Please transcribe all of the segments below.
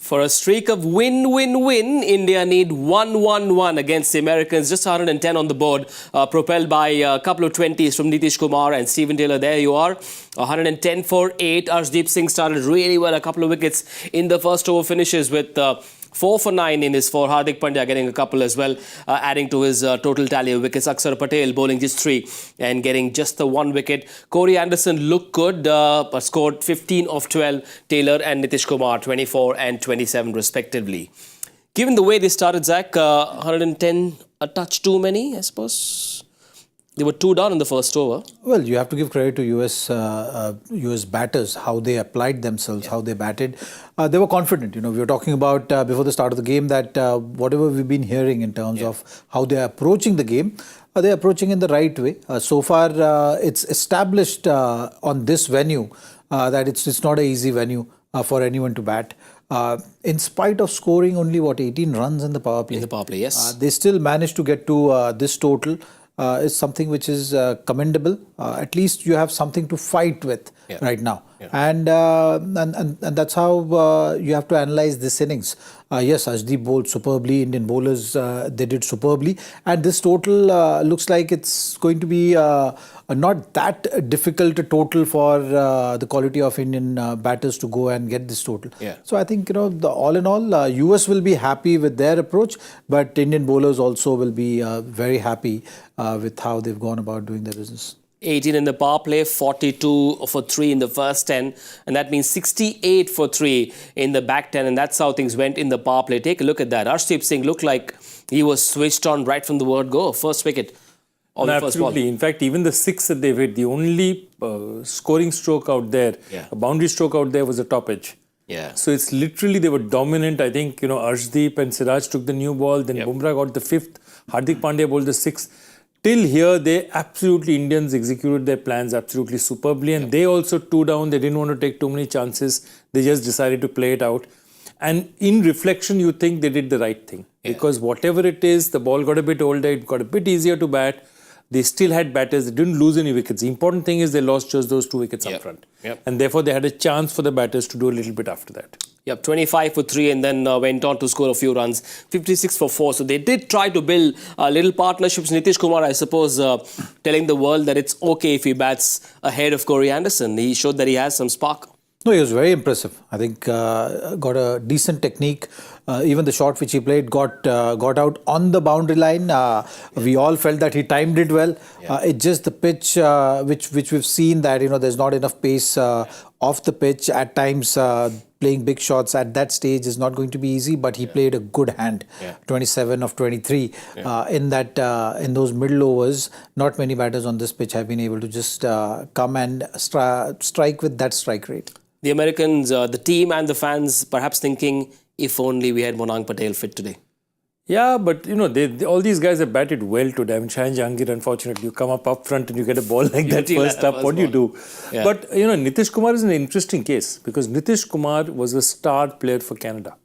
For a streak of win-win-win, India need 1-1-1 against the Americans. Just 110 on the board, propelled by a couple of 20s from Nitish Kumar and Steven Taylor. There you are, 110 for 8. Arshdeep Singh started really well, a couple of wickets in the first over finishes with 4 for 9 in his 4. Hardik Pandya getting a couple as well, adding to his total tally of wickets. Patel bowling just 3 and getting just the 1 wicket. Kohli Anderson looked good, but scored 15 of 12. Taylor and Nitish Kumar 24 and 27 respectively. Given the way they started, Zach, 110 a touch too many, I suppose. They were 2 down in the first over. Well, you have to give credit to US batters, how they applied themselves, how they batted. They were confident. You know, we were talking about before the start of the game that whatever we've been hearing in terms of how they are approaching the game, they're approaching in the right way. So far, it's established on this venue that it's not an easy venue for anyone to bat. In spite of scoring only, 18 runs in the power play. In the power play, yes. They still managed to get to this total. Is something which is commendable. At least you have something to fight with right now. And that's how you have to analyze this innings. Yes, Arshdeep bowled superbly. Indian bowlers, they did superbly. And this total looks like it's going to be not that difficult a total for the quality of Indian batters to go and get this total. So I think, you know, all in all, US will be happy with their approach, but Indian bowlers also will be very happy with how they've gone about doing their business. 18 in the power play, 42 for 3 in the first 10, and that means 68 for 3 in the back 10, and that's how things went in the power play. Take a look at that. Arshdeep Singh looked like he was switched on right from the word go. First wicket on the first ball. Absolutely. In fact, even the 6 that they've hit, the only scoring stroke out there, a boundary stroke out there was a top edge. So it's literally, they were dominant. I think, you know, Arshdeep and Siraj took the new ball, then Bumrah got the 5th, Hardik Pandya bowled the 6th. Till here, Indians executed their plans absolutely superbly, and they also 2 down. They didn't want to take too many chances. They just decided to play it out. And in reflection, you think they did the right thing. Because whatever it is, the ball got a bit older, it got a bit easier to bat. They still had batters. They didn't lose any wickets. The important thing is they lost just those 2 wickets up front. And therefore, they had a chance for the batters to do a little bit after that. 25 for 3 and then went on to score a few runs. 56 for 4. So they did try to build little partnerships. Nitish Kumar, I suppose, telling the world that it's okay if he bats ahead of Kohli Anderson. He showed that he has some spark. No, he was very impressive. I think got a decent technique. Even the shot which he played got out on the boundary line. We all felt that he timed it well. It's just the pitch which we've seen that, you know, there's not enough pace off the pitch. At times, playing big shots at that stage is not going to be easy. But he played a good hand. 27 of 23 in those middle overs. Not many batters on this pitch have been able to just come and strike with that strike rate. The Americans, the team and the fans perhaps thinking, if only we had Monank Patel fit today. Yeah, but you know, all these guys have batted well today. I mean, Shaheen Jahangir, unfortunately, you come up front and you get a ball like that first up. What do you do? But you know, Nitish Kumar is an interesting case because Nitish Kumar was a star player for Canada.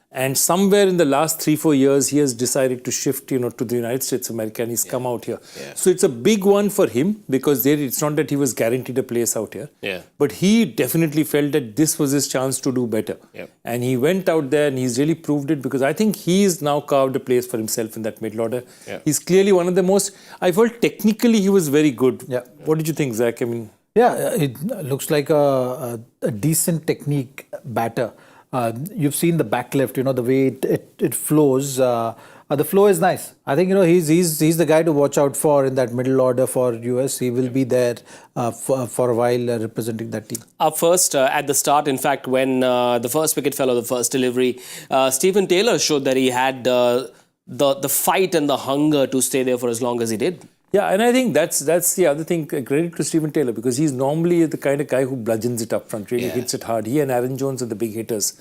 And somewhere in the last 3-4 years, he has decided to shift, you know, to the United States of America, and he's come out here. So it's a big one for him because it's not that he was guaranteed a place out here. But he definitely felt that this was his chance to do better. And he went out there and he's really proved it because I think he's now carved a place for himself in that middle order. He's clearly one of the most, I felt technically he was very good. What did you think, Zach? I mean, it looks like a decent technique batter. You've seen the back left, you know, the way it flows. The flow is nice. I think, you know, he's the guy to watch out for in that middle order for US. He will be there for a while representing that team. Up first, at the start, in fact, when the first wicket fell or the first delivery, Steven Taylor showed that he had the fight and the hunger to stay there for as long as he did. Yeah, and I think that's the other thing. Credit to Steven Taylor because he's normally the kind of guy who bludgeons it up front, really hits it hard. He and Aaron Jones are the big hitters.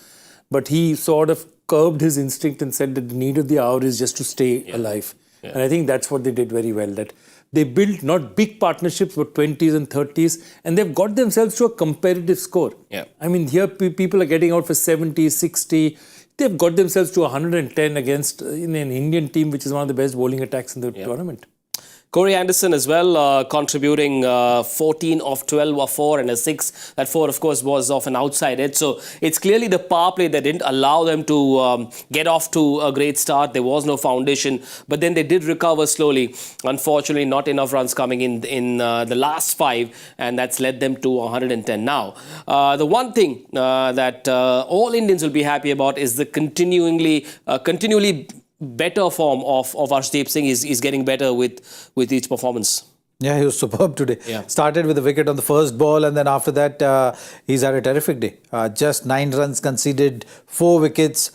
But he sort of curbed his instinct and said that the need of the hour is just to stay alive. And I think that's what they did very well. That they built not big partnerships, but 20s and 30s. And they've got themselves to a competitive score. I mean, here people are getting out for 70, 60. They've got themselves to 110 against an Indian team, which is one of the best bowling attacks in the tournament. Corey Anderson as well, contributing 14 of 12 or 4 and a 6. That 4, of course, was off an outside edge. So it's clearly the power play that didn't allow them to get off to a great start. There was no foundation, but then they did recover slowly. Unfortunately, not enough runs coming in the last 5, and that's led them to 110. Now, the one thing that all Indians will be happy about is the continually better form of Arshdeep Singh is getting better with each performance. Yeah, he was superb today. Yeah. Started with a wicket on the first ball, and then after that, he's had a terrific day. Just 9 runs conceded, 4 wickets,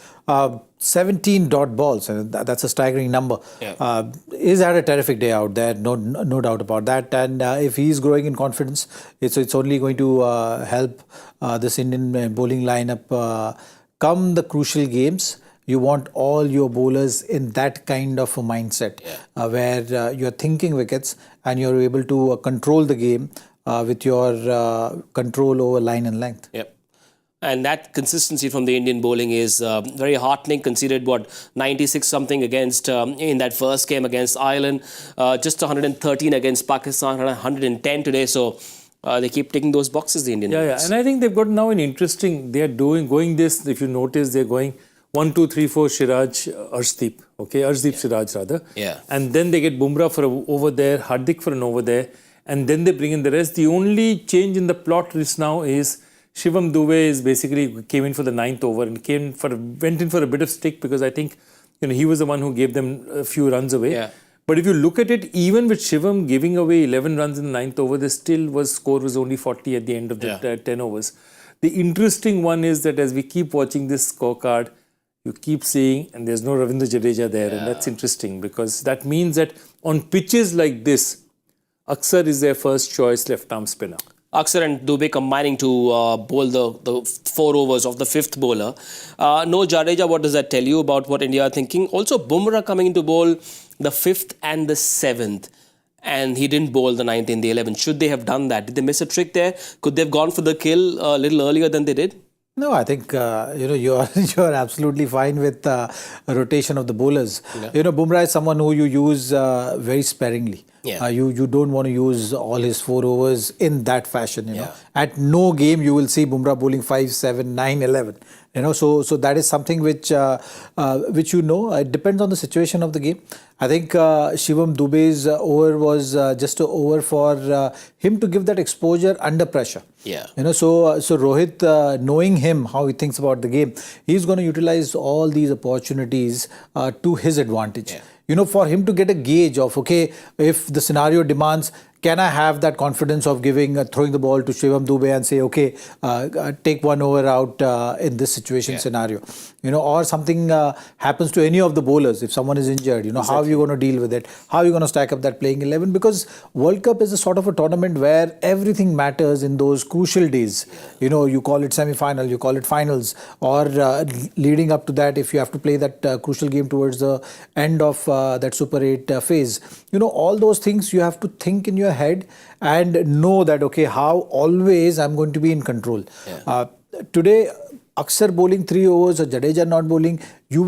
17 dot balls, and that's a staggering number. Yeah. He's had a terrific day out there, no doubt about that. And if he's growing in confidence, it's only going to help this Indian bowling lineup come the crucial games. You want all your bowlers in that kind of a mindset, where you're thinking wickets and you're able to control the game with your control over line and length. Yep. And that consistency from the Indian bowling is very heartening. Conceded 96 something against in that first game against Ireland, just 113 against Pakistan, 110 today. So they keep ticking those boxes, the Indian. Yeah. And I think they've got now an interesting. They are going this. If you notice, they're going 1, 2, 3, 4, Arshdeep. Okay, Arshdeep Siraj rather. Yeah. And then they get Bumrah for an over there, Hardik for an over there, and then they bring in the rest. The only change in the plot list now is Shivam Dube is basically came in for the 9th over and went in for a bit of stick, because I think he was the one who gave them a few runs away. Yeah. But if you look at it, even with Shivam giving away 11 runs in the 9th over, the score was only 40 at the end of the 10 overs. The interesting one is that as we keep watching this scorecard, you keep seeing, and there's no Ravindra Jadeja there, and that's interesting, because that means that on pitches like this, Aksar is their first choice left-arm spinner. Aksar and Dube combining to bowl the 4 overs of the 5th bowler. No Jadeja, what does that tell you about what India are thinking? Also, Bumrah coming into bowl the 5th and the 7th. And he didn't bowl the 9th in the 11th. Should they have done that? Did they miss a trick there? Could they have gone for the kill a little earlier than they did? No, I think you're absolutely fine with rotation of the bowlers. Yeah. Bumrah is someone who you use very sparingly. Yeah. You don't want to use all his 4 overs in that fashion. At no game you will see Bumrah bowling 5, 7, 9, 11. So that is something which it depends on the situation of the game. I think Shivam Dube's over was just an over for him to give that exposure under pressure. Yeah. So Rohit, knowing him, how he thinks about the game, he's going to utilize all these opportunities to his advantage. Yeah. For him to get a gauge of, okay, if the scenario demands, can I have that confidence of throwing the ball to Shivam Dube and say, okay, take 1 over out in this situation scenario, or something happens to any of the bowlers, if someone is injured, exactly. How are you going to deal with it? How are you going to stack up that playing 11? Because World Cup is a sort of a tournament where everything matters in those crucial days. You call it semi-final, you call it finals, or leading up to that, if you have to play that crucial game towards the end of that Super 8 phase. All those things you have to think in your head and know that, okay, how always I'm going to be in control. Yeah. Today, Aksar bowling 3 overs or Jadeja not bowling, you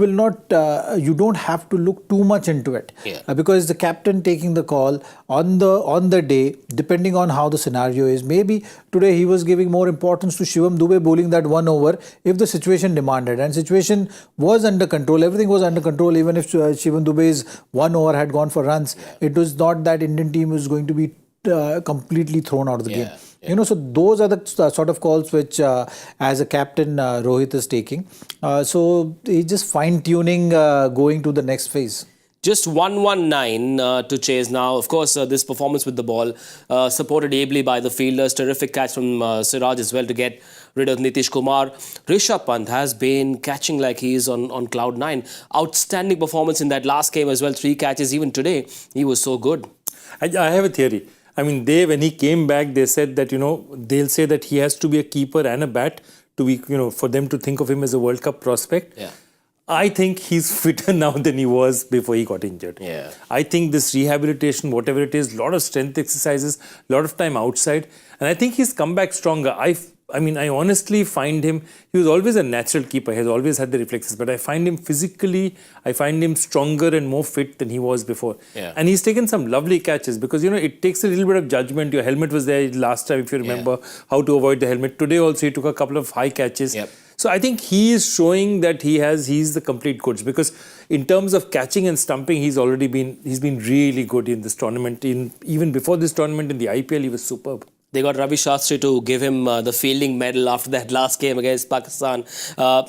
don't have to look too much into it. Yeah. Because the captain taking the call on the day, depending on how the scenario is. Maybe today he was giving more importance to Shivam Dube bowling that 1 over if the situation demanded, and situation was under control. Everything was under control. Even if Shivam Dube's 1 over had gone for runs, it was not that Indian team was going to be completely thrown out of the game. Yeah. So those are the sort of calls which, as a captain, Rohit is taking. So he's just fine-tuning going to the next phase. Just 119 to chase now. Of course, this performance with the ball, supported ably by the fielders. Terrific catch from Siraj as well to get rid of Nitish Kumar. Rishabh Pant has been catching like he is on cloud 9. Outstanding performance in that last game as well. 3 catches. Even today, he was so good. I have a theory. I mean, when he came back, they said that, they'll say that he has to be a keeper and a bat to be, for them to think of him as a World Cup prospect. Yeah. I think he's fitter now than he was before he got injured. Yeah. I think this rehabilitation, whatever it is, a lot of strength exercises, a lot of time outside. And I think he's come back stronger. I mean, I honestly find him, he was always a natural keeper, he has always had the reflexes, but I find him physically, I find him stronger and more fit than he was before. Yeah. And he's taken some lovely catches because, you know, it takes a little bit of judgment. Your helmet was there last time, if you remember, how to avoid the helmet. Today also, he took a couple of high catches. Yep. So I think he is showing that he's the complete coach, because in terms of catching and stumping, he's been really good in this tournament. Even before this tournament in the IPL, he was superb. They got Ravi Shastri to give him the fielding medal after that last game against Pakistan.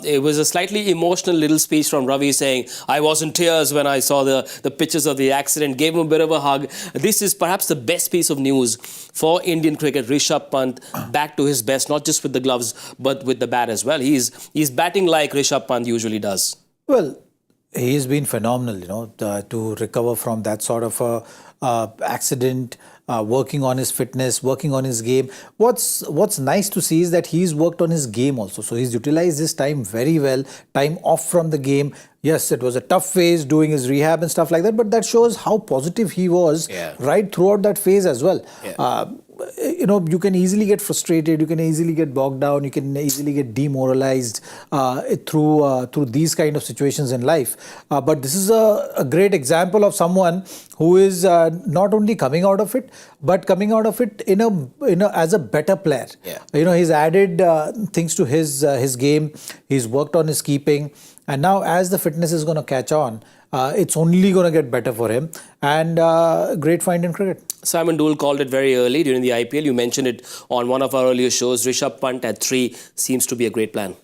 It was a slightly emotional little speech from Ravi saying, I was in tears when I saw the pictures of the accident, gave him a bit of a hug. This is perhaps the best piece of news for Indian cricket. Rishabh Pant back to his best, not just with the gloves, but with the bat as well. He's batting like Rishabh Pant usually does. Well, he's been phenomenal, you know, to recover from that sort of accident. Working on his fitness, working on his game. What's nice to see is that he's worked on his game also. So he's utilized his time very well, time off from the game. Yes, it was a tough phase doing his rehab and stuff like that, but that shows how positive he was right throughout that phase as well. Yeah. You know, you can easily get frustrated, you can easily get bogged down, you can easily get demoralized through these kind of situations in life. But this is a great example of someone who is not only coming out of it, but coming out of it as a better player. Yeah. You know, he's added things to his game, he's worked on his keeping, and now as the fitness is going to catch on, it's only going to get better for him, and great find in cricket. Simon Dewell called it very early during the IPL. You mentioned it on one of our earlier shows. Rishabh Pant at 3 seems to be a great plan.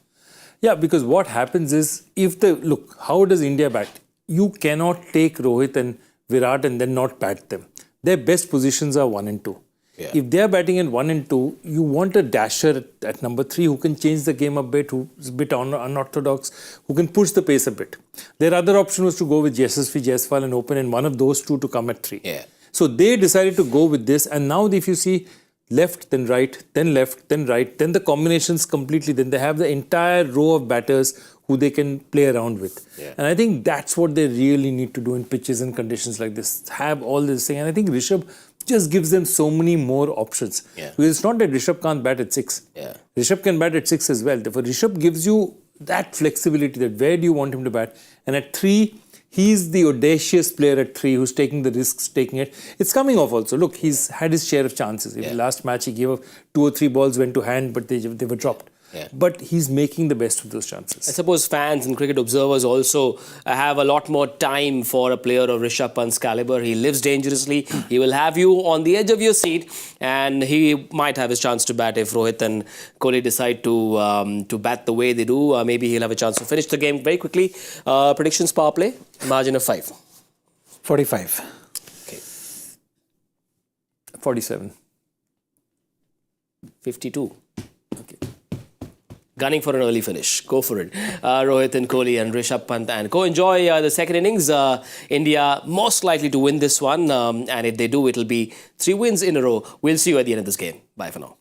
Yeah, because what happens is, look, how does India bat? You cannot take Rohit and Virat and then not bat them. Their best positions are 1 and 2. Yeah. If they are batting in 1 and 2, you want a dasher at number 3 who can change the game a bit, who's a bit unorthodox, who can push the pace a bit. Their other option was to go with Yashasvi Jaiswal and open, and one of those two to come at 3. Yeah. So they decided to go with this, and now if you see left, then right, then left, then right, then the combinations completely, then they have the entire row of batters who they can play around with. Yeah. And I think that's what they really need to do in pitches and conditions like this. Have all this thing. And I think Rishabh just gives them so many more options. Yeah. Because it's not that Rishabh can't bat at 6. Yeah. Rishabh can bat at 6 as well. Therefore, Rishabh gives you that flexibility, that where do you want him to bat. And at 3, he's the audacious player at 3 who's taking the risks, taking it. It's coming off also. Look, he's had his share of chances. In the last match, he gave up 2 or 3 balls, went to hand, but they were dropped. Yeah. But he's making the best of those chances. I suppose fans and cricket observers also have a lot more time for a player of Rishabh Pant's caliber. He lives dangerously. He will have you on the edge of your seat, and he might have his chance to bat if Rohit and Kohli decide to bat the way they do. Maybe he'll have a chance to finish the game very quickly. Predictions, power play, margin of 5. 45. Okay. 47. 52. Okay. Gunning for an early finish. Go for it. Rohit and Kohli and Rishabh Pant and co. Enjoy the second innings. India most likely to win this one. And if they do, it'll be 3 wins in a row. We'll see you at the end of this game. Bye for now.